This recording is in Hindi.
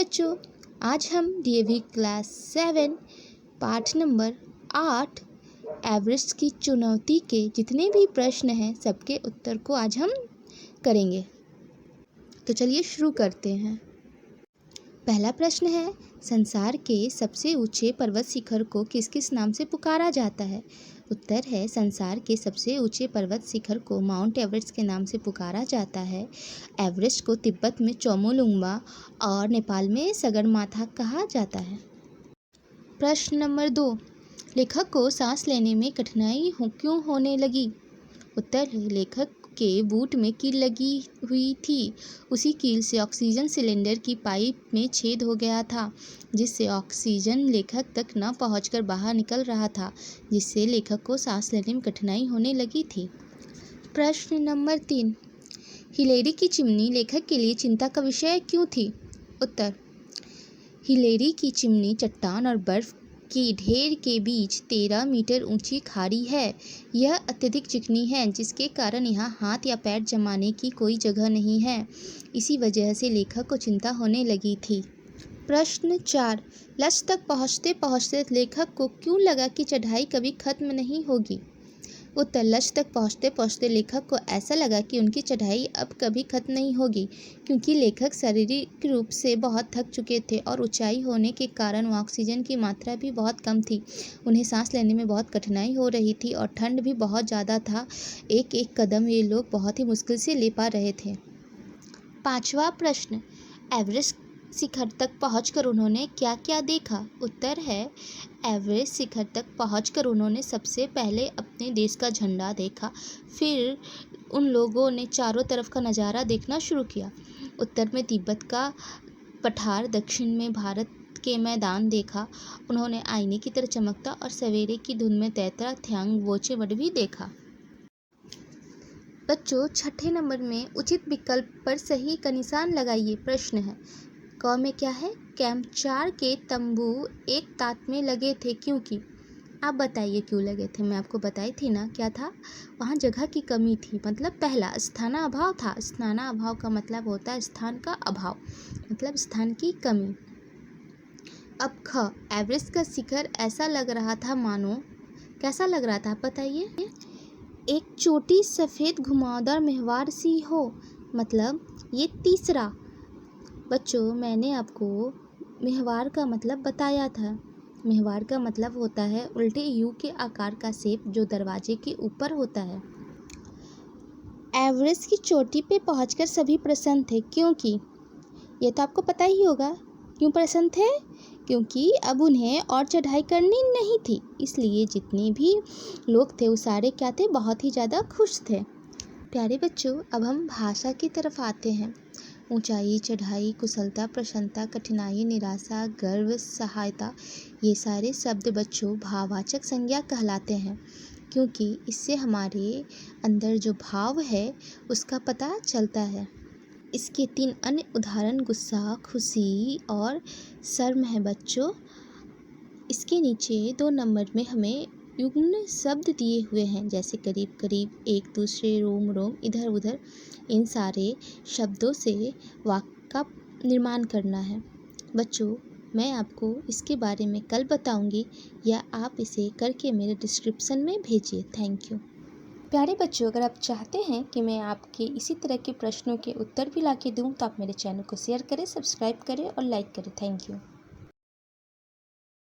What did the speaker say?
बच्चों, आज हम डीएवी क्लास 7 पाठ नंबर 8 एवरेस्ट की चुनौती के जितने भी प्रश्न हैं सबके उत्तर को आज हम करेंगे। तो चलिए शुरू करते हैं। पहला प्रश्न है, संसार के सबसे ऊंचे पर्वत शिखर को किस किस नाम से पुकारा जाता है? उत्तर है, संसार के सबसे ऊंचे पर्वत शिखर को माउंट एवरेस्ट के नाम से पुकारा जाता है। एवरेस्ट को तिब्बत में चोमोलुंगमा और नेपाल में सगरमाथा कहा जाता है। प्रश्न नंबर 2, लेखक को सांस लेने में कठिनाई क्यों होने लगी? उत्तर है, लेखक के बूट में कील लगी हुई थी। उसी कील से ऑक्सीजन सिलेंडर की पाइप में छेद हो गया था, जिससे ऑक्सीजन लेखक तक न पहुंचकर बाहर निकल रहा था, जिससे लेखक को सांस लेने में कठिनाई होने लगी थी। प्रश्न नंबर 3, हिलेरी की चिमनी लेखक के लिए चिंता का विषय क्यों थी? उत्तर, हिलेरी की चिमनी चट्टान और बर्फ की ढेर के बीच 13 मीटर ऊंची खाड़ी है। यह अत्यधिक चिकनी है, जिसके कारण यहाँ हाथ या पैर जमाने की कोई जगह नहीं है। इसी वजह से लेखक को चिंता होने लगी थी। प्रश्न 4, लक्ष्य तक पहुँचते पहुँचते लेखक को क्यों लगा कि चढ़ाई कभी खत्म नहीं होगी? उत्तर, लक्ष्य तक पहुँचते पहुँचते लेखक को ऐसा लगा कि उनकी चढ़ाई अब कभी खत्म नहीं होगी, क्योंकि लेखक शारीरिक रूप से बहुत थक चुके थे और ऊंचाई होने के कारण वहाँ ऑक्सीजन की मात्रा भी बहुत कम थी। उन्हें सांस लेने में बहुत कठिनाई हो रही थी और ठंड भी बहुत ज़्यादा था। एक एक कदम ये लोग बहुत ही मुश्किल से ले पा रहे थे। 5वां प्रश्न, एवरेस्ट शिखर तक पहुंचकर उन्होंने क्या क्या देखा? उत्तर है, एवरेस्ट शिखर तक पहुंचकर उन्होंने सबसे पहले अपने देश का झंडा देखा। फिर उन लोगों ने चारों तरफ का नज़ारा देखना शुरू किया। उत्तर में तिब्बत का पठार, दक्षिण में भारत के मैदान देखा। उन्होंने आईने की तरह चमकता और सवेरे की धुंध में तैरता थ्यांग बोचे मठ भी देखा। बच्चों, छठे नंबर में उचित विकल्प पर सही का निशान लगाइए। प्रश्न है, क में क्या है? कैंप 4 के तंबू एक तात में लगे थे क्योंकि? आप बताइए क्यों लगे थे? मैं आपको बताई थी ना, क्या था? वहाँ जगह की कमी थी। मतलब पहला स्थानाभाव था। स्थानाभाव का मतलब होता है स्थान का अभाव, मतलब स्थान की कमी। अब ख, एवरेस्ट का शिखर ऐसा लग रहा था मानो, कैसा लग रहा था आप बताइए? एक छोटी सफ़ेद घुमावदार महवार सी हो। मतलब ये तीसरा। बच्चों, मैंने आपको महवार का मतलब बताया था। महवार का मतलब होता है उल्टे यू के आकार का शेप जो दरवाजे के ऊपर होता है। एवरेस्ट की चोटी पे पहुंचकर सभी प्रसन्न थे क्योंकि? ये तो आपको पता ही होगा। क्यों प्रसन्न थे? क्योंकि अब उन्हें और चढ़ाई करनी नहीं थी। इसलिए जितने भी लोग थे वो सारे क्या थे? बहुत ही ज़्यादा खुश थे। प्यारे बच्चों, अब हम भाषा की तरफ आते हैं। ऊंचाई, चढ़ाई, कुशलता, प्रसन्नता, कठिनाई, निराशा, गर्व, सहायता, ये सारे शब्द बच्चों भाववाचक संज्ञा कहलाते हैं, क्योंकि इससे हमारे अंदर जो भाव है उसका पता चलता है। इसके 3 अन्य उदाहरण गुस्सा, खुशी और शर्म है बच्चों। इसके नीचे 2 नंबर में हमें युग्म शब्द दिए हुए हैं, जैसे करीब करीब, एक दूसरे, रोम रोम, इधर उधर। इन सारे शब्दों से वाक्य का निर्माण करना है। बच्चों, मैं आपको इसके बारे में कल बताऊंगी, या आप इसे करके मेरे डिस्क्रिप्शन में भेजिए। Thank you. प्यारे बच्चों, अगर आप चाहते हैं कि मैं आपके इसी तरह के प्रश्नों के उत्तर भी ला के दूँ तो आप मेरे चैनल को शेयर करें, सब्सक्राइब करें और लाइक करें। Thank you.